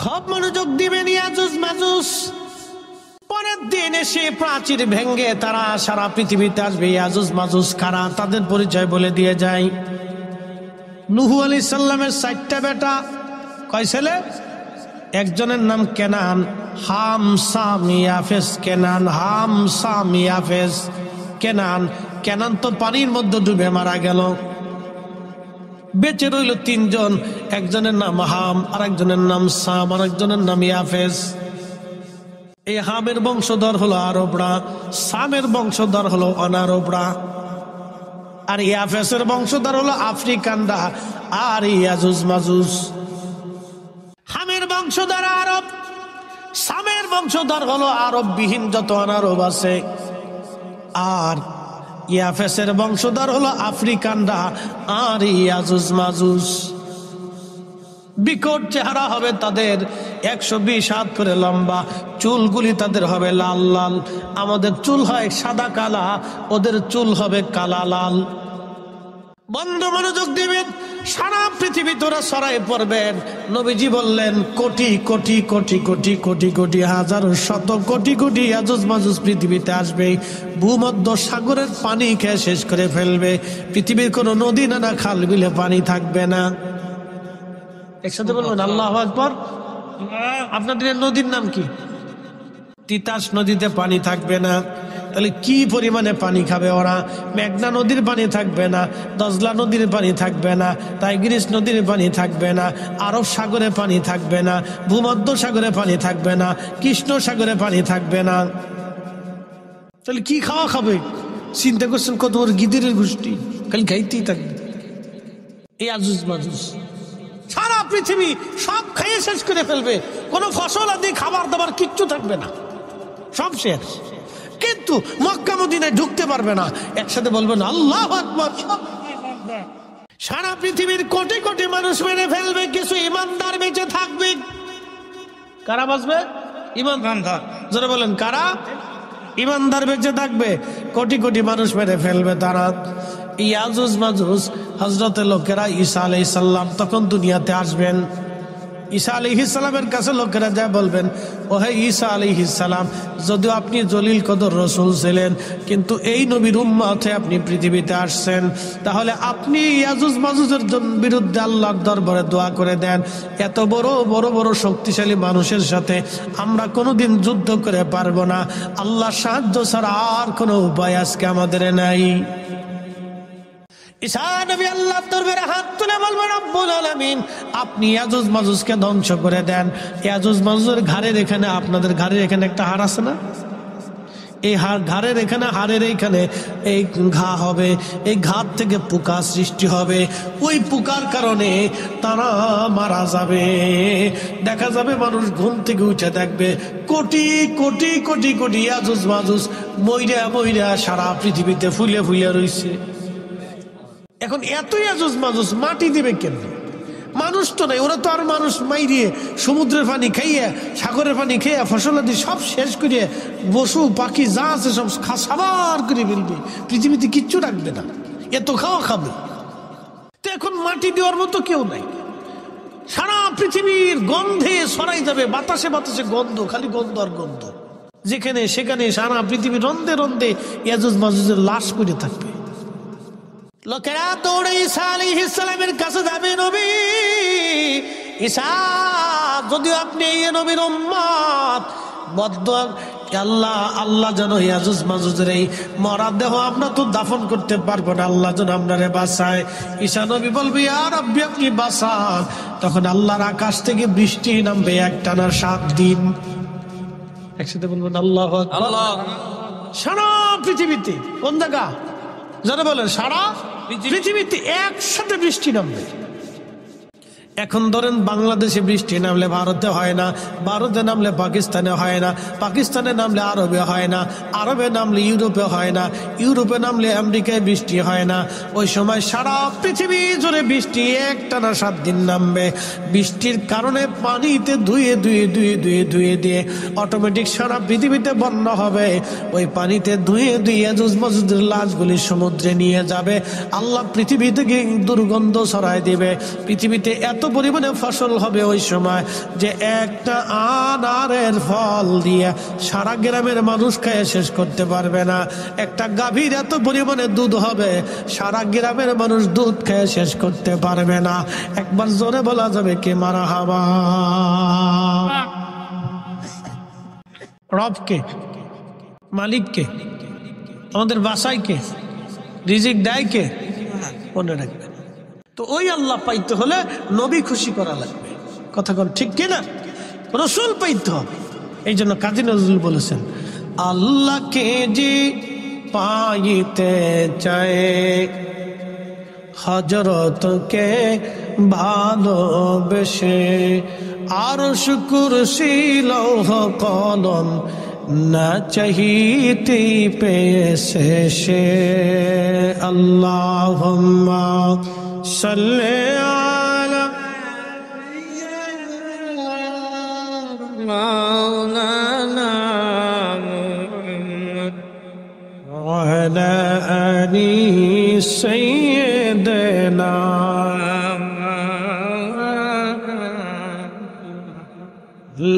খুব মনোযোগ দিবেন। ইয়াজুজ মাজুজ পরের দিন এসে প্রাচীর ভেঙ্গে তারা সারা পৃথিবীতে আসবে। ইয়াজুজ মাজুজ কারা তাদের পরিচয় বলে দিয়ে যায়। নূহ আলাইহিস সালামের 4টা বেটা, কয় ছেলে? একজনের নাম কেনান, হাম সাম ইয়াফেস। কেনান, হাম সাম ইয়াফেস। কেনান তো পানির মধ্যে ডুবে মারা গেল। বেঁচে রইল 3 জন। একজনের নাম হাম, আর একজনের নাম সাম, আর একজনের নাম ইয়াফেস। এই হামের বংশধর হলো আরবরা, সামের বংশধর হলো অনারবরা, আর ইয়াফেসের বংশধর হলো আফ্রিকানরা আর ইয়াজুজ মাজুজ। হামের বংশধর আরব, সামের বংশধর হলো আরব বিহীন যত অনারব আছে, আর ইয়াফেসের বংশধর হলো আফ্রিকানরা আর ইয়াজুজ মাজুজ। বিকট চেহারা হবে তাদের, 120 হাত করে লম্বা, চুলগুলি তাদের হবে লাল লাল। আমাদের চুল হয় সাদা কালা, ওদের চুল হবে কালা লাল। বন্ধু মনোযোগ দিবেন, সারা পৃথিবী তোরা ছড়াই পড়বেন। নবীজি বললেন কোটি কোটি কোটি কোটি কোটি কোটি হাজার শত কোটি কোটি ইয়াজুজ মাজুজ পৃথিবীতে আসবে। ভূমধ্য সাগরের পানি খেয়ে শেষ করে ফেলবে। পৃথিবীর কোনো নদী নানা খাল বিলে পানি থাকবে না। একসাথে বলবেন আল্লাহু আকবার। আপনাদের নদীর নাম কি? তিতাস নদীতে পানি থাকবে না। তাহলে কি পরিমাণে পানি খাবে ওরা? মেঘনা নদীর পানি থাকবে না, দজলা নদীর পানি থাকবে না, টাইগ্রিস নদীর পানি থাকবে না, আরব সাগরে পানি থাকবে না, ভূমধ্য সাগরে পানি থাকবে না, কৃষ্ণ সাগরে পানি থাকবে না। তাহলে কি খাওয়া খাবে? চিন্তা করছেন কত বড় গিদিরের গোষ্ঠী, খালি খাইতেই থাকবে। এই ইয়াজুজ মাজুজ সারা পৃথিবী সব খাইয়ে শেষ করে ফেলবে। কোনো ফসল আদি খাবার দাবার কিচ্ছু থাকবে না, সব শেষ। কিন্তু মক্কা মদিনায় ঢুকতে পারবে না। একসাথে বলবেন আল্লাহু আকবার। সারা পৃথিবীর কোটি কোটি মানুষ মেরে ফেলবে, কিছু ইমানদার বেঁচে থাকবে। কারা বাঁচবে? ইমানদার। যারা বলেন কারা? ইমানদার বেঁচে থাকবে। কোটি কোটি মানুষ মেরে ফেলবে তারা। ইয়াজুজ মাজুজ হযরতের লোকেরা ঈসা আলাইহিস সালাম তখন দুনিয়াতে আসবেন। ঈসা আলাইহিস সালামের কাছে লোকেরা যা বলবেন, ও হে ঈসা আলাইহিস সালাম, যদিও আপনি জলিল কদর রাসূল ছিলেন, কিন্তু এই নবীর উম্মতে আপনি পৃথিবীতে আসছেন, তাহলে আপনি ইয়াজুজ মাজুজের বিরুদ্ধে আল্লাহর দরবারে দোয়া করে দেন। এত বড় বড় বড় শক্তিশালী মানুষের সাথে আমরা কোনোদিন যুদ্ধ করে পারবো না। আল্লাহর সাহায্য ছাড়া আর কোনো উপায় আজকে আমাদের নাই। ঈসা নবী আল্লাহর দরবারে হাত তুলে বলবেন, রব্বুল আলামিন, আপনি ইয়াজুজ মাজুজকে ধ্বংস করে দেন। ইয়াজুজ মাজুজের ঘাড়ের এখানে, আপনাদের ঘাড়ের এখানে একটা হাড় আছে না? এই ঘাড়ের এখানে, হাড়ের এইখানে এই ঘা হবে, এই ঘাত থেকে পোকা সৃষ্টি হবে। ওই পোকার কারণে তারা মারা যাবে। দেখা যাবে মানুষ ঘুম থেকে উঠে দেখবে কোটি কোটি কোটি কোটি ইয়াজুজ মাজুজ মইরা মইরা সারা পৃথিবীতে ফুলে ফুলে রইছে। এখন এত ইয়াজুজ মাজুজ মাটি দিবে কেন? মানুষ তো নাই, ওরা তো আর মানুষ মাইরিয়ে সমুদ্রের পানি খাইয়ে, সাগরের পানি খেয়ে, ফসলাদি সব শেষ করে, পশু পাখি যা আছে সব সাবার করে ফেলবে। পৃথিবীতে কিচ্ছু রাখবে না, এত খাওয়া খাবে। তো এখন মাটি দেওয়ার মতো কেউ নাই। সারা পৃথিবীর গন্ধে ছড়াই যাবে, বাতাসে বাতাসে গন্ধ, খালি গন্ধ আর গন্ধ। যেখানে সেখানে সারা পৃথিবী রন্ধে রন্ধে ইয়াজুজ মাজুজের লাশ পড়ে থাকবে। লোকেরা দৌড়ে ঈসা আলাইহিস সালামের কাছে যাবে, নবী ঈসা, যদিও আপনি এই নবীর উম্মত, আল্লাহ যেন ইয়াজুজ মাজুজের এই মরা দেহ আমরা তো দাফন করতে পারবো না, আল্লাহ যেন আপনারে বাঁচায়। ঈসা নবী বলবে, ইয়া রাব্বি, আপনি বাঁচান। তখন আল্লাহর আকাশ থেকে বৃষ্টি নামবে একটানা 7 দিন। একসাথে বলবেন আল্লাহু আকবার। সারা পৃথিবীতে কোন জায়গা যারা বলেন, সারা পৃথিবীতে একসাথে বৃষ্টি নামবে। এখন ধরেন বাংলাদেশে বৃষ্টি নামলে ভারতে হয় না, ভারতে নামলে পাকিস্তানে হয় না, পাকিস্তানে নামলে আরবে হয় না, আরবে নামলে ইউরোপে হয় না, ইউরোপে নামলে আমেরিকায় বৃষ্টি হয় না। ওই সময় সারা পৃথিবী জুড়ে বৃষ্টি একটানা 7 দিন নামবে। বৃষ্টির কারণে পানিতে ধুয়ে ধুয়ে ধুয়ে ধুয়ে ধুয়ে দিয়ে অটোমেটিক সারা পৃথিবীতে বন্যা হবে। ওই পানিতে ধুয়ে ধুয়ে ইয়াজুজ মাজুজের লাশগুলি সমুদ্রে নিয়ে যাবে। আল্লাহ পৃথিবী থেকে দুর্গন্ধ ছড়ায় দিবে। পৃথিবীতে এত পরিমাণে ফসল হবে ওই সময় যে একটা আনারের ফল দিয়ে সারা গ্রামের মানুষ খেয়ে শেষ করতে পারবে না। একটা গাভীর এত পরিমাণে দুধ হবে সারা গ্রামের মানুষ দুধ খেয়ে শেষ করতে পারবে না। একবার জোরে বলা যাবে কে মারহাবা। রবকে, মালিককে, আমাদের বাসায় কে, রিজিক দেয় কে, মনে রাখবেন। তো ওই আল্লাহ পাইতে হলে নবী খুশি করা লাগবে, কথা কোন ঠিক কিনা? রসুল পাইতে হবে। এই জন্য কাজী নজরুল বলেছেন, আল্লাহকে যে পাইতে চায় হযরতকে ভালোবেসে, আরশ কুরসি লৌহ কলম না চাহিতে পেয়েছে সে। আল্লাহুম্মা সাল্লি আলা মাওলানা মুহাম্মদ ওয়া আলা আলি সাইয়্যিদিনা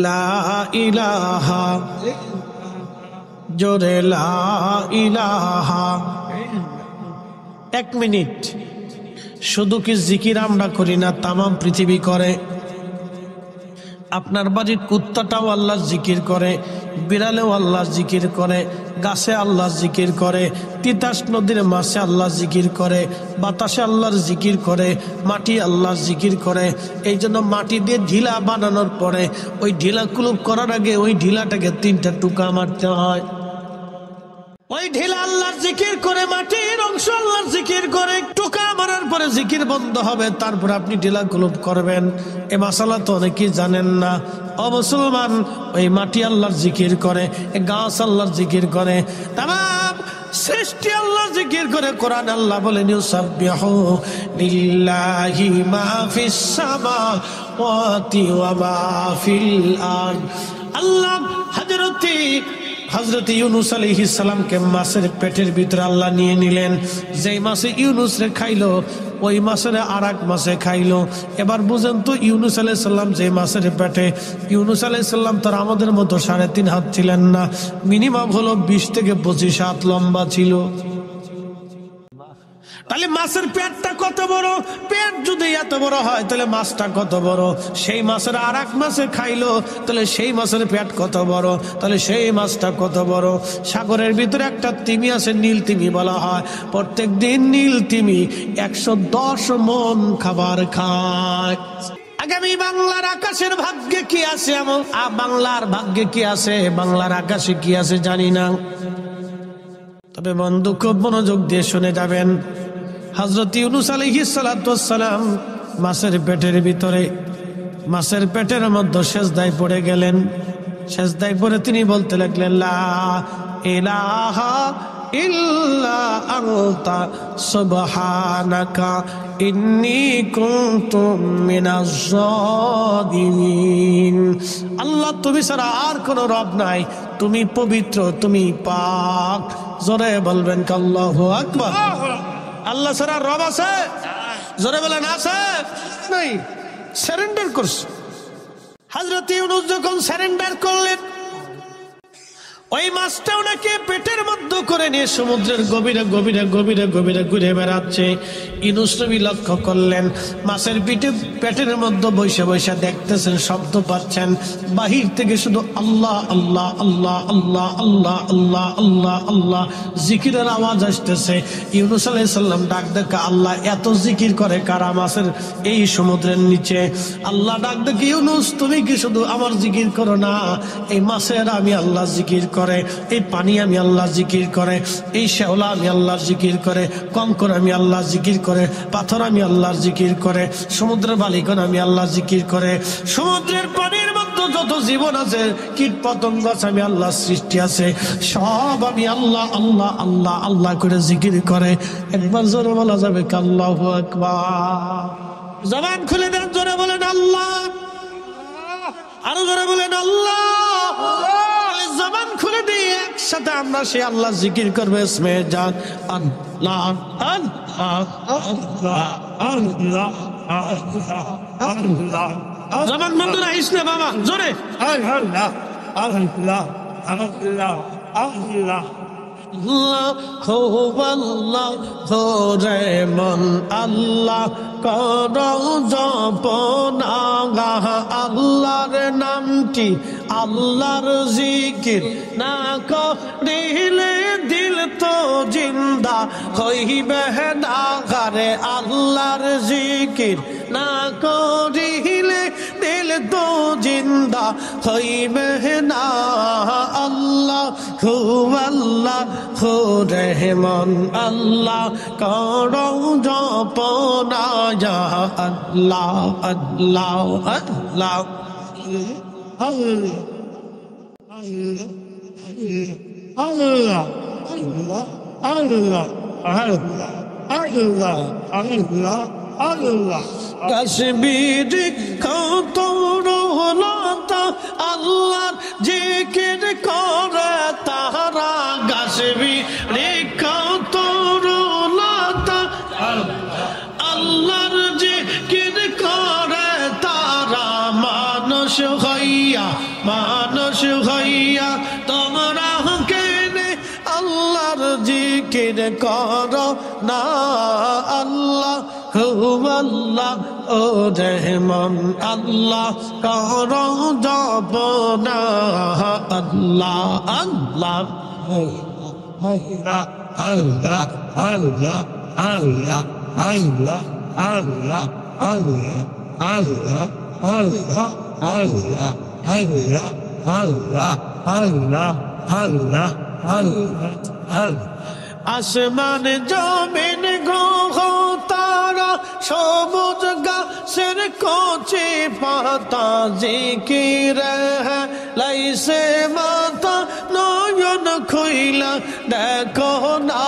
লা ইলাহা, জোরে লা ইলাহা। 1 মিনিট শুধু কি জিকির আমরা করি না, তামাম পৃথিবী করে। আপনার বাড়ির কুত্তাটাও আল্লাহর জিকির করে, বিড়ালেও আল্লাহর জিকির করে, গাছে আল্লাহর জিকির করে, তিতাস নদীর মাছে আল্লাহর জিকির করে, বাতাসে আল্লাহর জিকির করে, মাটি আল্লাহর জিকির করে। এই জন্য মাটি দিয়ে ঢিলা বানানোর পরে ওই ঢিলা কুলুপ করার আগে ওই ঢিলাটাকে 3টা টুকা মারতে হয়। ওই ঢিলা আল্লাহর জিকির করে, মাটির অংশ আল্লাহর জিকির করে, টুকা মারার পরে জিকির বন্ধ হবে, তারপরে আপনি ঢিলা কুলুপ করবেন। এ মাসালা তো অনেকেই জানেন না। ও মুসলমান, ওই মাটি আল্লাহর জিকির করে, এ গাছ আল্লাহর জিকির করে, তামাম সৃষ্টি আল্লাহর জিকির করে। কোরআন আল্লাহ বলেন, ইউসাব্বিহু লিল্লাহি মা ফিস সামাওয়াতি ওয়া মা ফিল আরদ। আল্লাহ হযরত ইউনূস আলাইহিস সালামকে মাছের পেটের ভিতরে আল্লাহ নিয়ে নিলেন। যেই মাছে ইউনূস রে খাইলো ওই মাছের আরেক মাছে খাইলো। এবার বুঝেন তো, ইউনূস আলাইহিস সালাম যে মাছের পেটে, ইউনূস আলাইহিস সালাম তার আমাদের মতো 3.5 হাত ছিলেন না, মিনিমাম হলো 20 থেকে 25 হাত লম্বা ছিল। তাহলে মাছের পেটটা কত বড়? পেট যদি এত বড় হয় তাহলে মাছটা কত বড়? সেই মাছের আরেক মাছে খাইলো, তাহলে সেই মাছের পেট কত বড়, তাহলে সেই মাছটা কত বড়? সাগরের ভিতরে একটা তিমি আছে, নীল তিমি বলা হয়। প্রত্যেক দিন নীল তিমি 110 মণ খাবার খায়। আগামী বাংলার আকাশের ভাগ্যে কি আছে, এমন বাংলার ভাগ্যে কি আছে, বাংলার আকাশে কি আছে জানি না। তবে বন্ধু খুব মনোযোগ দিয়ে শুনে যাবেন। হযরত ইউনূস আলাইহিস সালাতু ওয়াস সালাম মাছের পেটের ভিতরে, মাছের পেটের মধ্যে সেজদায় পড়ে গেলেন। সেজদায় পড়ে তিনি বলতে লাগলেন, লা ইলাহা ইল্লা আনতা সুবহানাকা ইন্নী কুনতু মিনাজ জালিমিন। আল্লাহ, তুমি ছাড়া আর কোনো রব নাই, তুমি পবিত্র, তুমি পাক। জোরে বলবেন আল্লাহু আকবার। আল্লাহ ছাড়া রব আছে? জোরে বলেন আছে? নাই। সারেন্ডার করছে। হযরত ইউনূস যখন সারেন্ডার করলেন, ওই মাছটা ওনাকে পেটের মধ্যে করে নিয়ে সমুদ্রের গভীরে গভীরে গভীরে গভীরে ঘুরে বেড়াচ্ছে। ইউনূস নবী লক্ষ্য করলেন, মাছের পেটের মধ্যে বসে বসে দেখতেছেন, শব্দ পাচ্ছেন, বাহির থেকে শুধু আল্লাহ আল্লাহ আল্লাহ আল্লাহ আল্লাহ আল্লাহ আল্লাহ আল্লাহ জিকিরের আওয়াজ আসতেছে। ইউনূস আলাইহিস সালাম ডাক দেখে, আল্লাহ এত জিকির করে কারা মাছের এই সমুদ্রের নিচে? আল্লাহ ডাক দেখে, ইউনূস তুমি কি শুধু আমার জিকির করো না, এই মাছের আমি আল্লাহ জিকির করে, এই পানি আমি আল্লাহ জিকির করে, এই শেওলা আমি আল্লাহর জিকির করে, কঙ্কর আমি আল্লাহর জিকির করে, পাথর আমি আল্লাহর জিকির করে, সমুদ্রের বালিকণ আমি আল্লাহর জিকির করে, সমুদ্রের পানির মধ্যে যত জীবন আছে, কীট পতঙ্গ আছে, আমি আল্লাহর সৃষ্টি আছে, সব আমি আল্লাহ আল্লাহ আল্লাহ আল্লাহ করে জিকির করে। একবার জোরে বলা যাবে আল্লাহু আকবার। জবান খুলে দেন, জোরে বলেন আল্লাহ, আরো জোরে বলেন আল্লাহ। জবান খুলে দিয়ে একসাথে আমরা সে আল্লাহ জিকির করবো। ইসমে জান আল্লাহ আল্লাহ আল্লাহ আল্লাহ আল্লাহ। আল্লাহ জবান বন্ধ রাখিস না বাবা, জোরে। আল্লাহ আল্লাহ আল্লাহ আল্লাহ আল্লাহ ধরে মন আল্লাহ কর জপনা, আল্লাহর নামটি আল্লাহর জিকির না করিলে দিল তো জিন্দা হইবে না। ঘরে আল্লাহর জিকির না করিলে দিল তো জিন্দা হইবে না। আল্লাহ আল্লাহ রহমান আল্লাহ করো জপনা, আল্লাহ আল্লাহ আল্লাহ আল্লাহ আল্লাহ আল্লাহ আল্লাহ আল্লাহ আল্লাহ কাশ্মীরি কত রহলতা আল্লাহর জিকির করে তাহারা, কাশ্মীরি কত রহলতা আল্লাহর জিকির করে তারা। মানুষ হইয়া তোমরা কেনে আল্লাহর জিকির করো না। আল্লাহ আল্লাহ ও রহমান আল্লাহ করো জপনা, আল্লাহ আল্লাহ আল্লাহ আল্লাহ আল্লাহ আল্লাহ আল্লাহ আল্লাহ আল্লাহ আল্লাহ আল্লাহ আল্লাহ আল্লাহ আল্লাহ আল্লাহ আল্লাহ আল্লাহ আসমান জমিন গ্রহ তারা সবুজ গাছের কচি পাতা জিকির লাইছে মাতা নয়ন খুইলা দেখো না।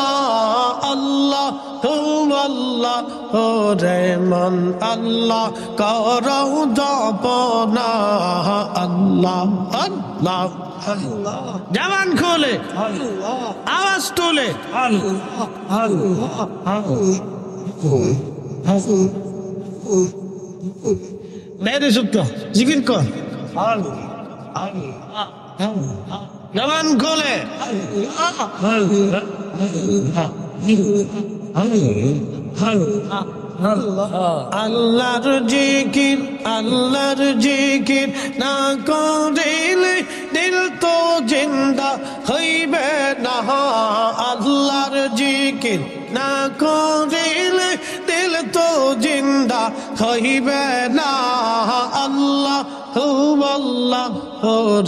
আল্লাহ আল্লাহ রহমান আল্লাহ করো জপনা, আল্লাহ আল্লাহ আল্লাহ জবান খোলে আল্লাহ আওয়াজ তোলে। আল্লাহ আল্লাহ মেরে সুপ্ত জিকির কর, আল্লাহ আল্লাহ জবান খোলে। আল্লাহর জিকির না করিলে দিল তো জিন্দা হইবে না। আল্লাহর জিকির না করিলে দিল তো জিন্দা হইবে না। আল্লাহ আল্লাহ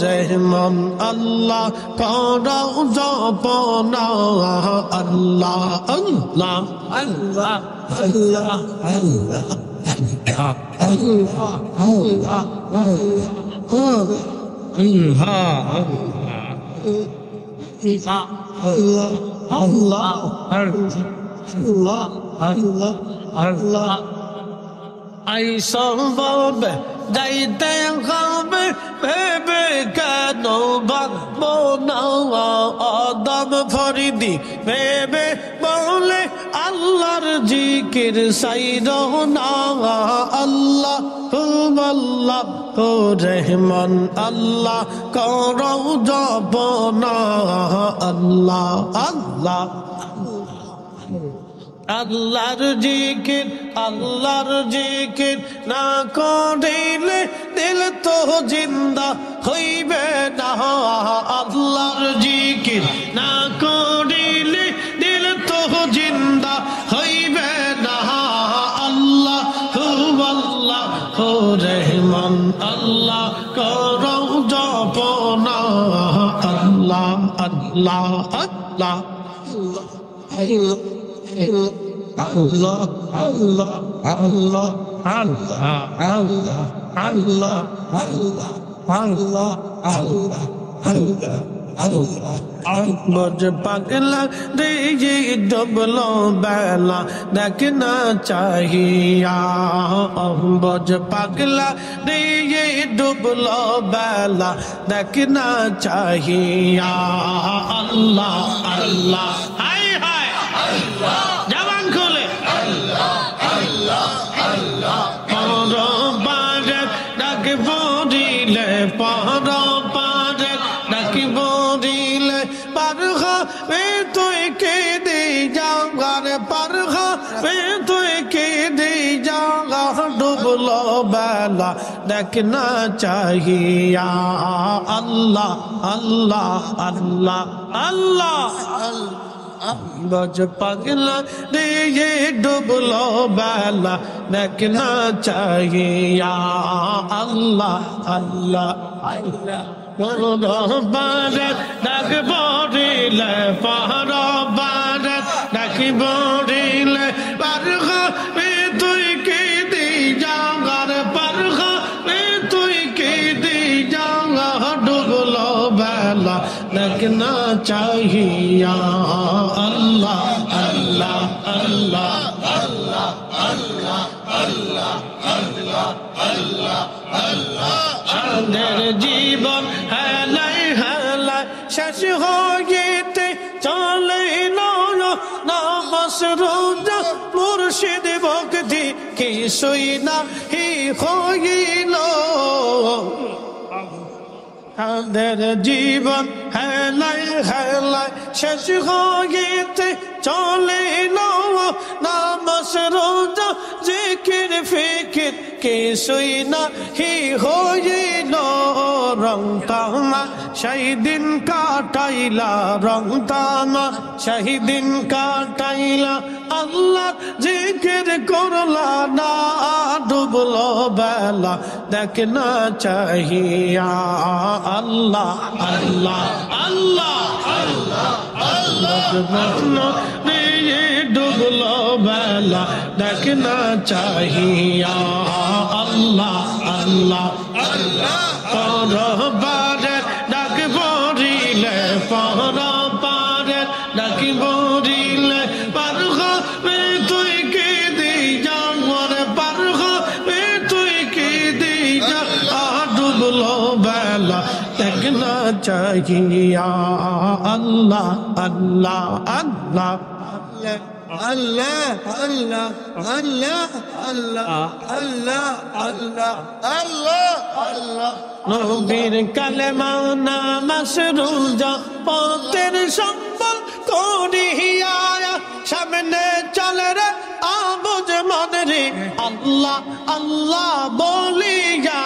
রহমান আল্লাহ করো জপনা, আল্লাহ আল্লাহ আল্লাহ আল্লাহ আল্লাহ আল্লাহ আল্লাহ আল্লাহ আল্লাহ আল্লাহ আল্লাহ আই সম্ভব যাইতে হবে ভেবে কেন ভাববো না। আদম ফরিদি ভেবে বলে আল্লাহর জিকির সাইরো না। আল্লাহ আল্লাহ রহমান আল্লাহ করো জপনা, আল্লাহ আল্লাহ আল্লাহর জিকির না করিলে দিল তো জিন্দা হইবে না। আল্লাহর জিকির না করিলে দিল তো জিন্দা হইবে না। আল্লাহ আল্লাহ রহমান আল্লাহ করো জপনা, আল্লাহ আল্লাহ আল্লাহ Allah, Allah, Allah, Allah, Allah, Allah, Allah, Allah, Allah, Allah. বজ পাগলা রে ডবলো বেলা দেখ না চাহিয়া। বজ পাগলা রে ডুবলো বেলা দেখ না চাহিয়া। আল্লাহ আল্লাহ হায় হায় জবান খোলে আল্লাহ আল্লাহ আল্লাহ পার পারে ডাকিব দিলে পার হবে তুই কে দি যাওয়ার পার হবে তুই কে দি যাওয়া ডুবলো বেলা দেখ না চাহিয়া আল্লাহ আল্লাহ আল্লাহ আল্লাহ বজ পাগলা রে ডুবলো বেলা দেখ না চাহিয়া আল্লাহ আল্লাহ আল্লাহ বারে ডাক বড়িলে পাহাড় বারে ডাকি বড়িলে পার হবে তুই কে দি যাওয়ার পার হবে তুই কে দি যাওয়া ডুবলো বেলা দেখ না চাহিয়া আল্লাহ আল্লাহ আল্লাহ আল্লাহ আল্লাহ আল্লাহ আল্লাহ আল্লাহ আল্লাহ আমাদের জীবন হেলাই হেলাই শেষ হইতে চলে নামাজ রোজা মুর্শিদ ভক্তি কিছুই না হইল আমাদের জীবন হেলাই হেলাই শেষ হইতে চলে নামাজ রোজা জিকির ফিকির কিছুই না হইল রং তামা সেই দিন কাটাইলা রং তামা সেই দিন কাটাইলা আল্লাহ জিকির করলা না ডুবলো বেলা দেখ না চাহিয়া আল্লাহ আল্লাহ আল্লাহ আল্লাহ আল্লাহ ডুবলো বেলা দেখ না চাহিয়া আল্লাহ আল্লাহ আল্লাহ পারে ডাক বড়িলে পার পারে ডাক বড়িলে পার হবে তুই কে দি যাওয়ার পার হবে তুই কে দি যা ডুবলো বেলা দেখ না চাহিয়া আল্লাহ আল্লাহ আল্লাহ Allah, Allah, Allah, Allah, Allah, Allah, Allah, Allah. নবীর কালেমা নামাজ রোজা পথের সম্বল করিয়া সামনে চলে রে আবুজ মন রে আল্লাহ আল্লাহ বলিয়া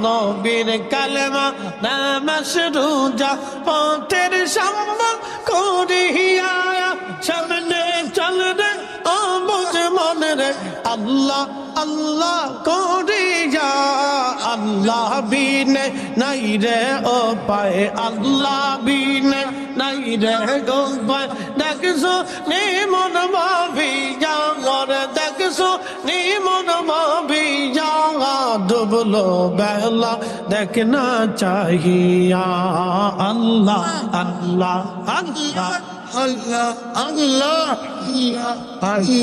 নবীর কালেমা নামাজ রোজা পথের সম্বল করিয়া সামনে চল রে আবুজ মন রে আল্লাহ আল্লাহ করিয়া আল্লাহ বিনে নাই রে ও পায় আল্লাহ বিনে নাই রে গো পায় দেখছো নি মন ভাবি যাওয়ার দেখছো নি মন ভাবি যাওয়া ডুবলো বেলা দেখ না চাহিয়া আল্লাহ আল্লাহ আল্লাহ Allah, Allah, Allah, Allah,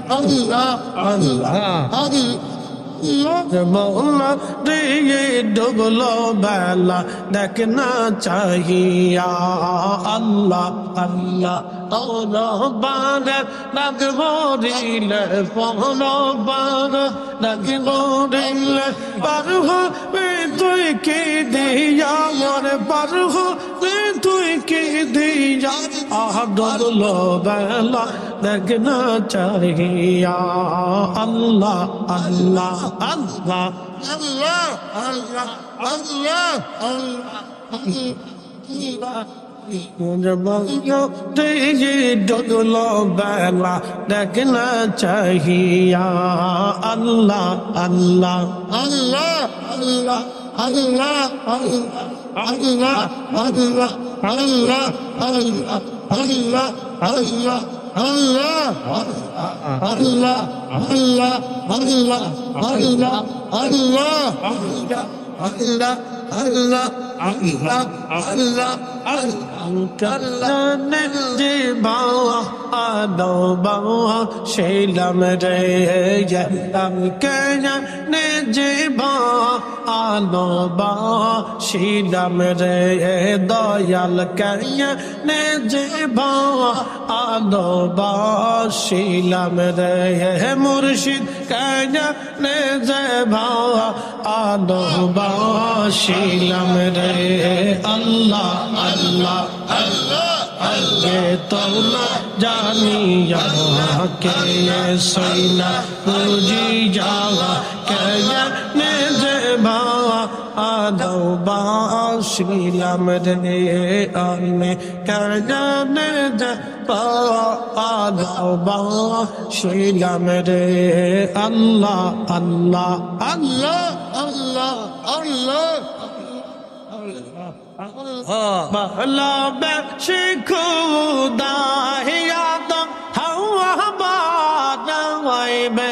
Allah, Allah, Allah, দিয়ে ডুবলো বেলা দেখ না চাহিয়া আল্লাহ আল্লাহ আল্লাহ বারে ডাক বড়িলে পার বারে ডাক বড়িলে পার হবে তুই কে দিয়া মরে পার হবে তুই কে দিয়া ডুবলো বেলা দেখ না চাহিয়া আল্লাহ আল্লাহ আল্লাহ আল্লাহ আল্লাহ আল্লাহ আল্লাহ ডুবলো বেলা দেখ না চাহিয়া আল্লাহ আল্লাহ আল্লাহ আল্লাহ আল্লাহ আল্লাহ আল্লাহ আল্লাহ আল্লাহ আল্লাহ আল্লাহ Allah, Allah, Allah, Allah, Allah, Allah, Allah, Allah, Allah, Allah, Allah, যে বাবা আদো বাবা সেইলাম রে যেতাম কে জানে যে বাবা ভালোবাসিলাম রে দয়াল কেনে যে ভালোবাসিলাম রে মুর্শিদ কেনে যে ভালোবাসিলাম রে আল্লাহ আল্লাহ আগে তো না জানিয়া কে সইনা বুঝি যাওয়া কেনে যে ভালোবাসিলাম রে আমি কেনে যে ভালোবাসিলাম রে আল্লাহ আল্লাহ আল্লাহ আল্লাহ আল্লাহ ভালোবাসি খুদাই আদম হাওয়া বানাইবে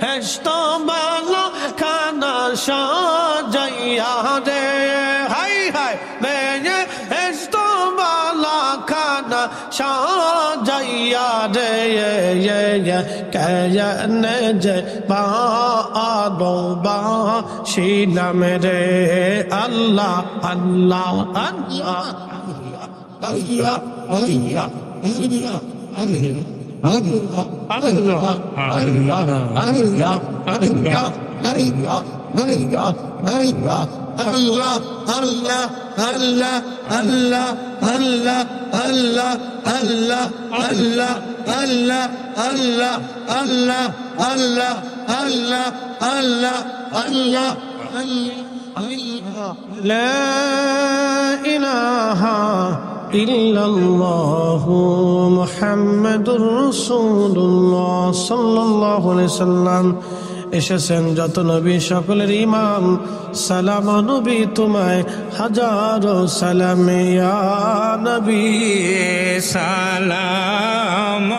হেশত বালা খানা সাজাইয়া রে হাই হাই মেয়ে হেশত বালা খানা সাজাইয়া রে কেনে যে ভালোবাসিলাম রে আল্লাহ আল্লাহ আল্লাহ Allah Allah Allah Allah Allah Allah Allah Allah Allah Allah Allah Allah Allah Allah Allah La ilaha illallah Muhammadur Rasulullah sallallahu alaihi wasallam এসেছেন যত নবী সকলের ইমাম সালাম নবী তোমায় হাজারো সালাম ইয়া নবী সালাম